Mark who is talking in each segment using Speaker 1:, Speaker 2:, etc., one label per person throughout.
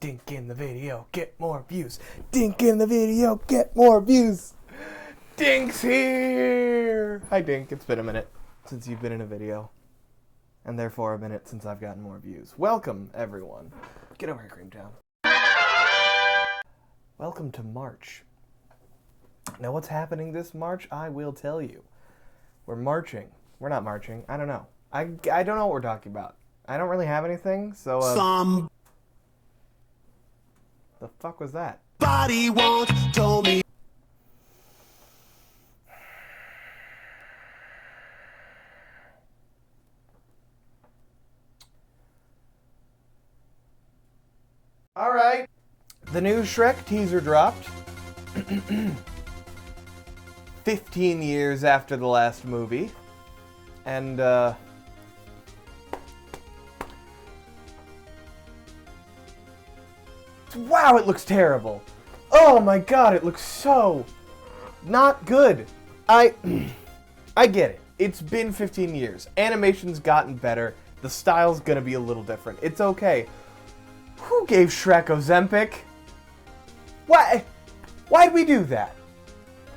Speaker 1: Dink in the video, get more views. Dink in the video, get more views. Dink's here! Hi Dink, it's been a minute since you've been in a video. And therefore a minute since I've gotten more views. Welcome, everyone. Get over here, Creamtown. Welcome to March. Now what's happening this March? I will tell you. We're marching. We're not marching. I don't know. I don't know what we're talking about. I don't really have anything, so the fuck was that?
Speaker 2: Somebody once told me.
Speaker 1: Alright. The new Shrek teaser dropped. 15 years after the last movie. And, wow, it looks terrible. Oh my god, it looks so not good. I get it. It's been 15 years. Animation's gotten better. The style's gonna be a little different. It's okay. Who gave Shrek Ozempic? Why? Why'd we do that?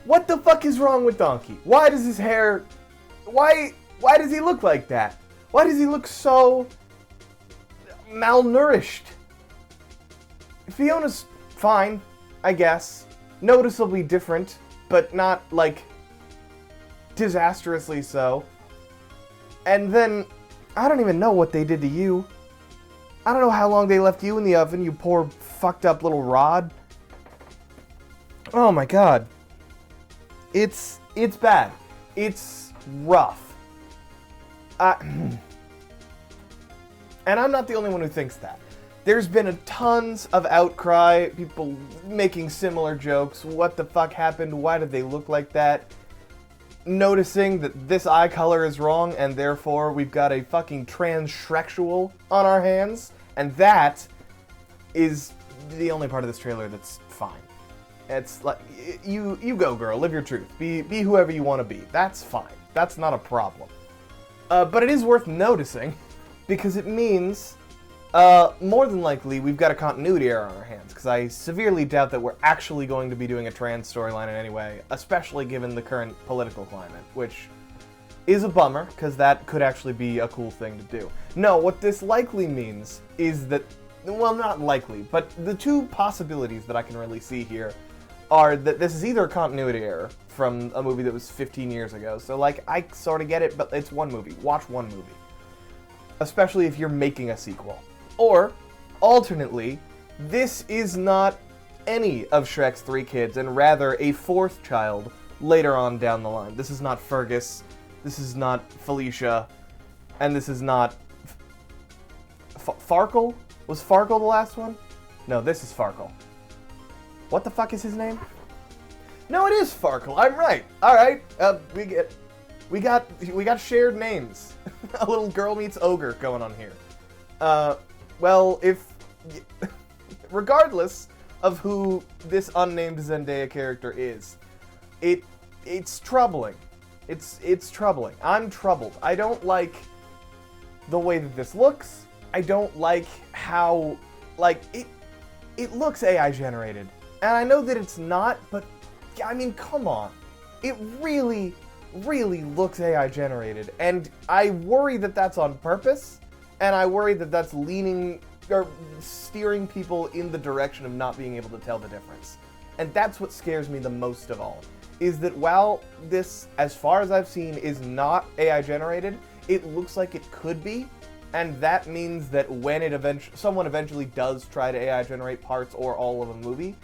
Speaker 1: What the fuck is wrong with Donkey? Why does his hair... Why does he look like that? Why does he look so... malnourished? Fiona's fine, I guess. Noticeably different, but not, like, disastrously so. And then, I don't even know what they did to you. I don't know how long they left you in the oven, you poor fucked up little rod. Oh my god. It's bad. It's rough. And I'm not the only one who thinks that. There's been tons of outcry, people making similar jokes. What the fuck happened? Why did they look like that? Noticing that this eye color is wrong, and therefore we've got a fucking transsexual on our hands. And that is the only part of this trailer that's fine. It's like, you go girl, live your truth. Be whoever you want to be. That's fine. That's not a problem. But it is worth noticing, because it means... more than likely, we've got a continuity error on our hands, because I severely doubt that we're actually going to be doing a trans storyline in any way, especially given the current political climate, which is a bummer, because that could actually be a cool thing to do. No, what this likely means is that, well, not likely, but the two possibilities that I can really see here are that this is either a continuity error from a movie that was 15 years ago, so, like, I sort of get it, but it's one movie. Watch one movie. Especially if you're making a sequel. Or, alternately, this is not any of Shrek's 3 kids, and rather a 4th child later on down the line. This is not Fergus, this is not Felicia, and this is not... Farkle? Was Farkle the last one? No, this is Farkle. What the fuck is his name? No, it is Farkle, I'm right. Alright, we got shared names. A little girl meets ogre going on here. Well, regardless of who this unnamed Zendaya character is, it's troubling. It's troubling. I'm troubled. I don't like the way that this looks. I don't like how, like, it looks AI generated. And I know that it's not, but, I mean, come on. It really, really looks AI generated. And I worry that that's on purpose. And I worry that that's leaning or steering people in the direction of not being able to tell the difference. And that's what scares me the most of all, is that while this, as far as I've seen, is not AI generated, it looks like it could be. And that means that when someone eventually does try to AI generate parts or all of a movie,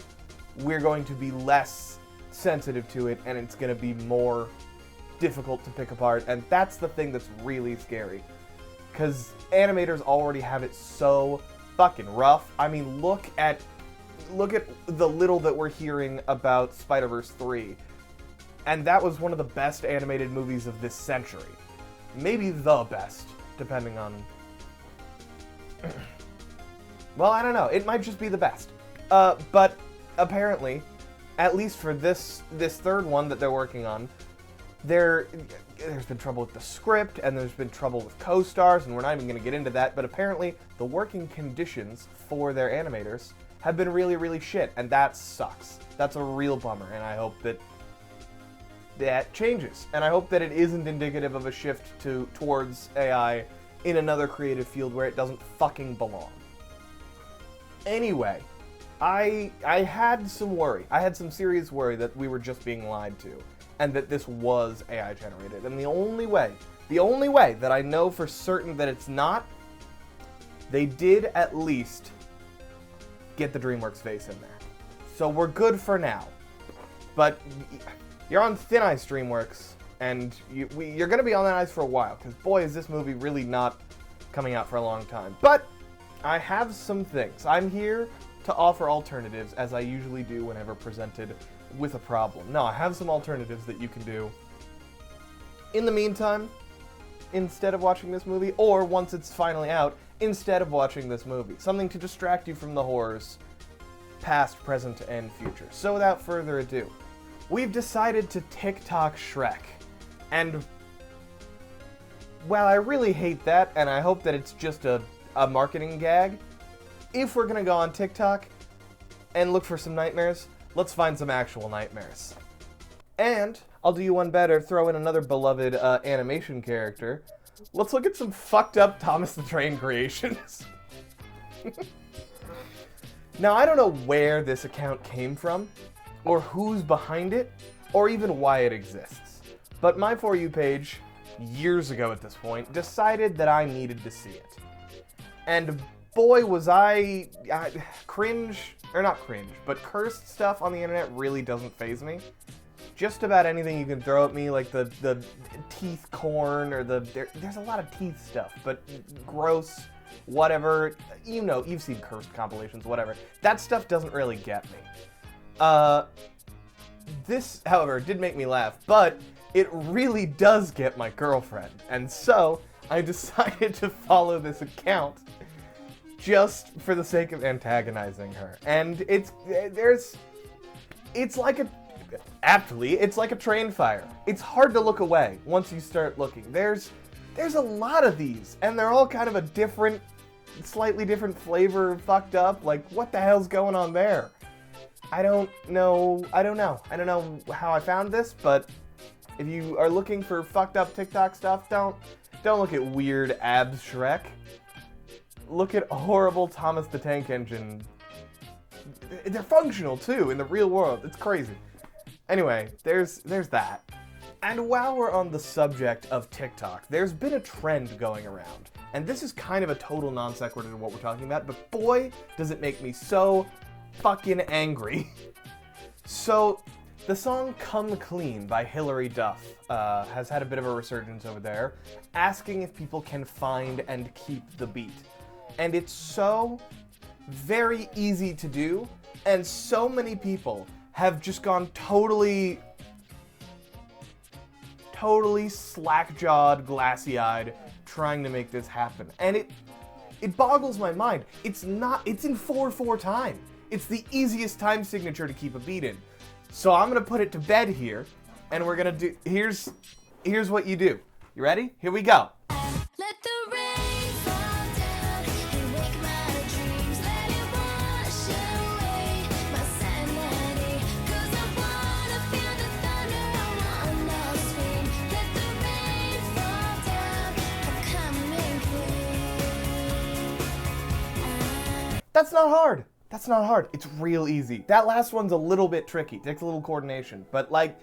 Speaker 1: we're going to be less sensitive to it, and it's going to be more difficult to pick apart. And that's the thing that's really scary. Because animators already have it so fucking rough. I mean, look at the little that we're hearing about Spider-Verse 3. And that was one of the best animated movies of this century. Maybe the best, depending on... well, I don't know. It might just be the best. But apparently, at least for this third one that they're working on, There's been trouble with the script, and there's been trouble with co-stars, and we're not even going to get into that, but apparently the working conditions for their animators have been really, really shit, and that sucks. That's a real bummer, and I hope that changes. And I hope that it isn't indicative of a shift towards AI in another creative field where it doesn't fucking belong. Anyway, I had some worry. I had some serious worry that we were just being lied to, and that this was AI generated. And the only way that I know for certain that it's not, they did at least get the DreamWorks face in there. So we're good for now. But you're on thin ice, DreamWorks, and you're going to be on that ice for a while, because boy, is this movie really not coming out for a long time. But I have some things. I'm here to offer alternatives, as I usually do whenever presented with a problem. No, I have some alternatives that you can do in the meantime, instead of watching this movie, or once it's finally out, instead of watching this movie. Something to distract you from the horrors, past, present, and future. So without further ado, we've decided to TikTok Shrek. And, well, I really hate that, and I hope that it's just a marketing gag. If we're gonna go on TikTok and look for some nightmares, let's find some actual nightmares. And I'll do you one better, throw in another beloved animation character. Let's look at some fucked up Thomas the Train creations. Now, I don't know where this account came from, or who's behind it, or even why it exists. But my For You page, years ago at this point, decided that I needed to see it. And boy, was I cringe, or not cringe, but cursed stuff on the internet really doesn't faze me. Just about anything you can throw at me, like the teeth corn, or there's a lot of teeth stuff, but gross, whatever, you know, you've seen cursed compilations, whatever. That stuff doesn't really get me. This, however, did make me laugh, but it really does get my girlfriend, and so I decided to follow this account just for the sake of antagonizing her. And it's like a train fire. It's hard to look away once you start looking. There's a lot of these, and they're all kind of a different, slightly different flavor, fucked up. Like, what the hell's going on there? I don't know how I found this, but if you are looking for fucked up TikTok stuff, don't look at weird abs Shrek. Look at horrible Thomas the Tank Engine. They're functional too in the real world. It's crazy. Anyway, there's that. And while we're on the subject of TikTok, there's been a trend going around. And this is kind of a total non sequitur to what we're talking about, but boy, does it make me so fucking angry. So, the song Come Clean by Hilary Duff has had a bit of a resurgence over there, asking if people can find and keep the beat. And it's so very easy to do, and so many people have just gone totally slack-jawed, glassy-eyed, trying to make this happen. And it boggles my mind. It's in 4/4 time. It's the easiest time signature to keep a beat in. So I'm gonna put it to bed here, and we're gonna do, here's what you do. You ready? Here we go.
Speaker 3: Let the rain fall down and wake my dreams. Let it wash away my sanity. 'Cause I wanna feel the thunder, I wanna scream. Let the rain fall down, I'm coming clean.
Speaker 1: That's not hard. That's not hard. It's real easy. That last one's a little bit tricky. Takes a little coordination. But like,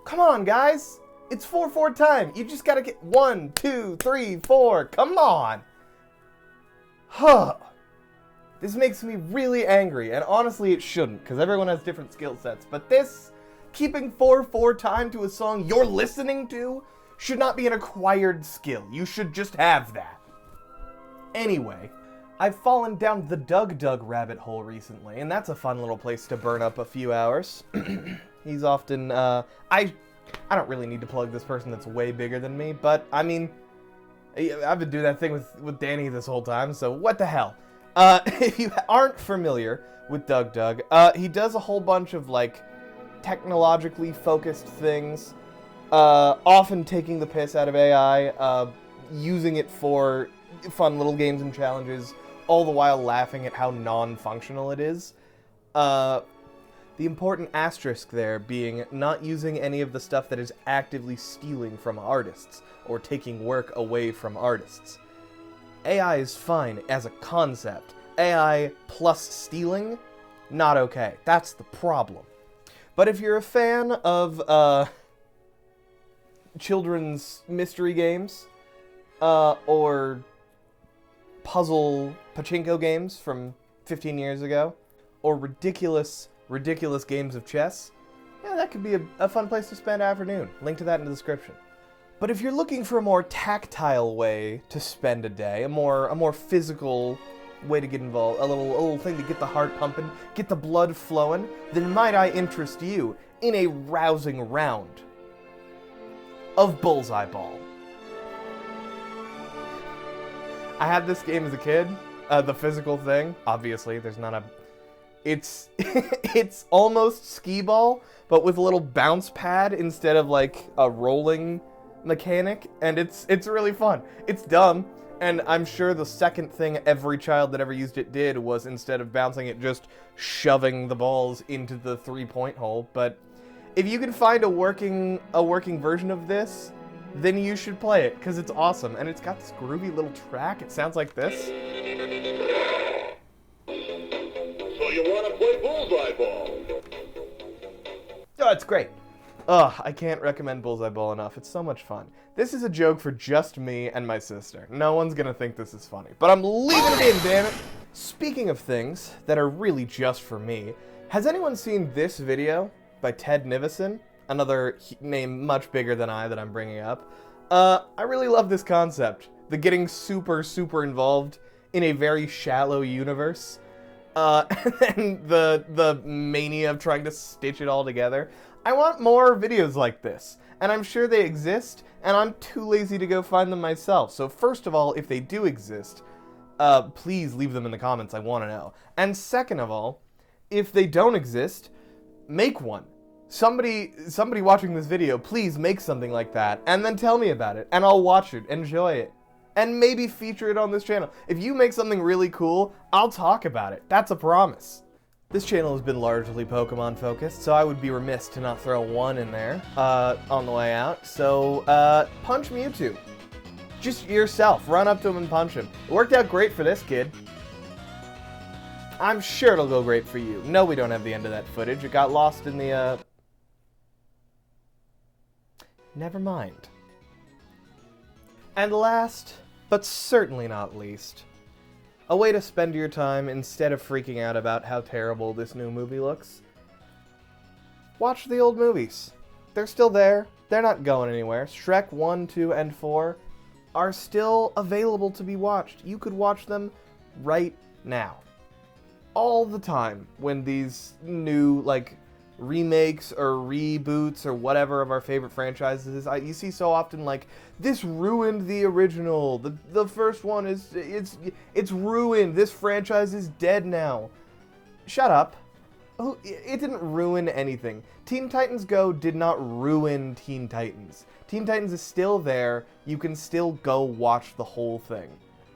Speaker 1: come on, guys. It's 4/4 time. You just gotta get 1, 2, 3, 4. Come on. Huh. This makes me really angry. And honestly, it shouldn't, because everyone has different skill sets. But this, keeping 4/4 time to a song you're listening to, should not be an acquired skill. You should just have that. Anyway, I've fallen down the Doug rabbit hole recently, and that's a fun little place to burn up a few hours. He's often, I don't really need to plug this person that's way bigger than me, but, I mean, I've been doing that thing with Danny this whole time, so what the hell. If you aren't familiar with Doug, he does a whole bunch of, like, technologically focused things. often taking the piss out of AI, using it for fun little games and challenges, all the while laughing at how non-functional it is. The important asterisk there being not using any of the stuff that is actively stealing from artists or taking work away from artists. AI is fine as a concept. AI plus stealing, not okay. That's the problem. But if you're a fan of children's mystery games, or puzzle pachinko games from 15 years ago, or ridiculous games of chess, yeah, that could be a fun place to spend afternoon. Link to that in the description. But if you're looking for a more tactile way to spend a day, a more physical way to get involved, a little thing to get the heart pumping, get the blood flowing, then might I interest you in a rousing round of Bullseye Ball. I had this game as a kid, the physical thing. Obviously, there's not a... It's it's almost skee ball, but with a little bounce pad instead of like a rolling mechanic, and it's really fun. It's dumb, and I'm sure the second thing every child that ever used it did was, instead of bouncing it, just shoving the balls into the 3-point hole. But if you can find a working version of this, then you should play it, because it's awesome, and it's got this groovy little track. It sounds like this.
Speaker 4: So you want to play Bullseye Ball?
Speaker 1: Oh, it's great. Ugh, I can't recommend Bullseye Ball enough. It's so much fun. This is a joke for just me and my sister. No one's gonna think this is funny, but I'm leaving it in, damn it! Speaking of things that are really just for me, has anyone seen this video by Ted Nivison? Another name much bigger than that I'm bringing up. I really love this concept. The getting super involved in a very shallow universe. And then the mania of trying to stitch it all together. I want more videos like this, and I'm sure they exist, and I'm too lazy to go find them myself. So first of all, if they do exist, please leave them in the comments. I want to know. And second of all, if they don't exist, make one. Somebody watching this video, please make something like that, and then tell me about it, and I'll watch it, enjoy it, and maybe feature it on this channel. If you make something really cool, I'll talk about it. That's a promise. This channel has been largely Pokemon focused, so I would be remiss to not throw one in there on the way out. So punch Mewtwo. Just yourself. Run up to him and punch him. It worked out great for this kid. I'm sure it'll go great for you. No, we don't have the end of that footage. It got lost in the... Never mind. And last, but certainly not least, a way to spend your time instead of freaking out about how terrible this new movie looks. Watch the old movies. They're still there. They're not going anywhere. Shrek 1, 2, and 4 are still available to be watched. You could watch them right now. All the time when these new, like, remakes or reboots or whatever of our favorite franchises, you see so often like, this ruined the original, the first one it's ruined, this franchise is dead now. Shut up. Oh, it didn't ruin anything. Teen Titans Go did not ruin Teen Titans. Teen Titans is still there. You can still go watch the whole thing.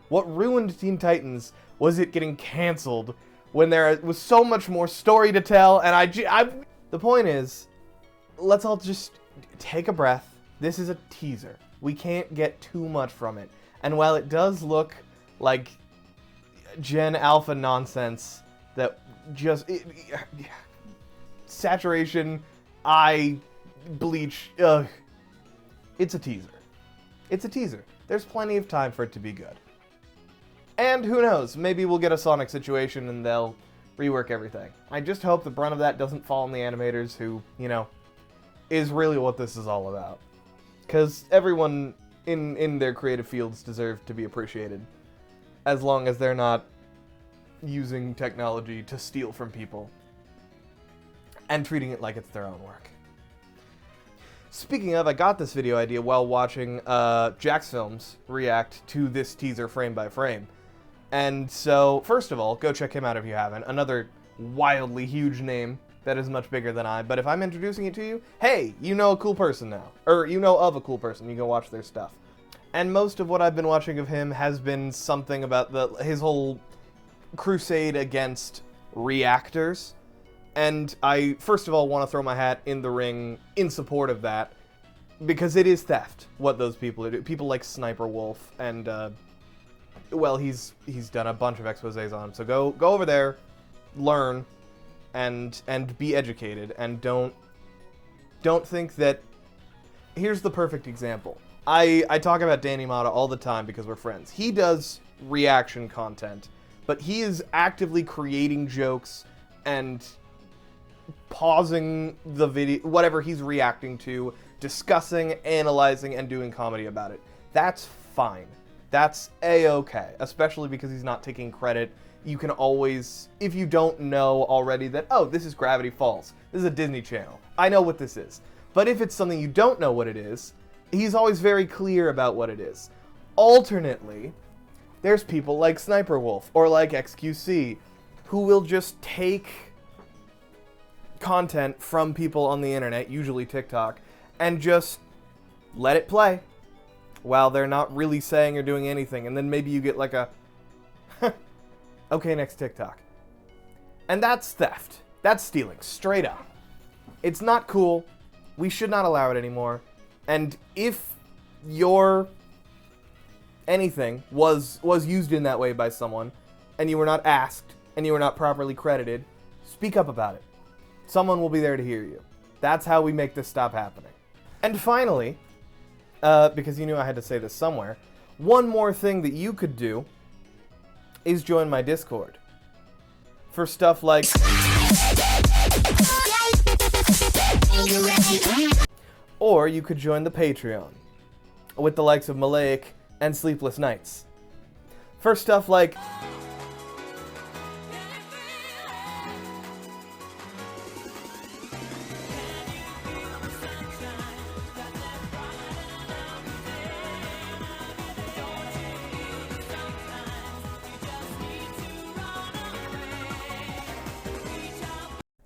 Speaker 1: What ruined Teen Titans was it getting canceled when there was so much more story to tell, and the point is, let's all just take a breath. This is a teaser. We can't get too much from it. And while it does look like Gen Alpha nonsense that just... saturation, eye, bleach, ugh. It's a teaser. It's a teaser. There's plenty of time for it to be good. And who knows, maybe we'll get a Sonic situation and they'll rework everything. I just hope the brunt of that doesn't fall on the animators who, you know, is really what this is all about. Because everyone in their creative fields deserve to be appreciated, as long as they're not using technology to steal from people and treating it like it's their own work. Speaking of, I got this video idea while watching Jack's Films react to this teaser frame by frame. And so, first of all, go check him out if you haven't. Another wildly huge name that is much bigger than I, but if I'm introducing it to you, hey, you know a cool person now. Or you know of a cool person, you go watch their stuff. And most of what I've been watching of him has been something about his whole crusade against reactors. And I, first of all, want to throw my hat in the ring in support of that, because it is theft, what those people are doing. People like Sniper Wolf, and, well, he's done a bunch of exposés on him. So go over there, learn, and be educated, and don't think that... Here's the perfect example. I talk about Danny Mata all the time because we're friends. He does reaction content, but he is actively creating jokes and pausing the video, whatever he's reacting to, discussing, analyzing, and doing comedy about it. That's fine. That's a-okay, especially because he's not taking credit. You can always, if you don't know already that, oh, this is Gravity Falls, this is a Disney Channel, I know what this is. But if it's something you don't know what it is, he's always very clear about what it is. Alternately, there's people like Sniper Wolf or like XQC who will just take content from people on the internet, usually TikTok, and just let it play while they're not really saying or doing anything. And then maybe you get like a, okay, next TikTok. And that's theft. That's stealing, straight up. It's not cool. We should not allow it anymore. And if your anything was used in that way by someone, and you were not asked, and you were not properly credited, speak up about it. Someone will be there to hear you. That's how we make this stop happening. And finally, because you knew I had to say this somewhere, one more thing that you could do is join my Discord. For stuff like... Or you could join the Patreon, with the likes of Malayik and Sleepless Nights. For stuff like...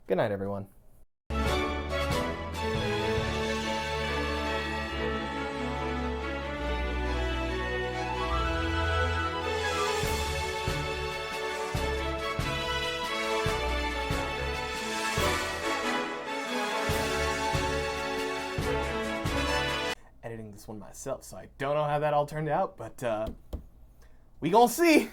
Speaker 1: Good night, everyone. Editing this one myself, so I don't know how that all turned out, but we gonna see.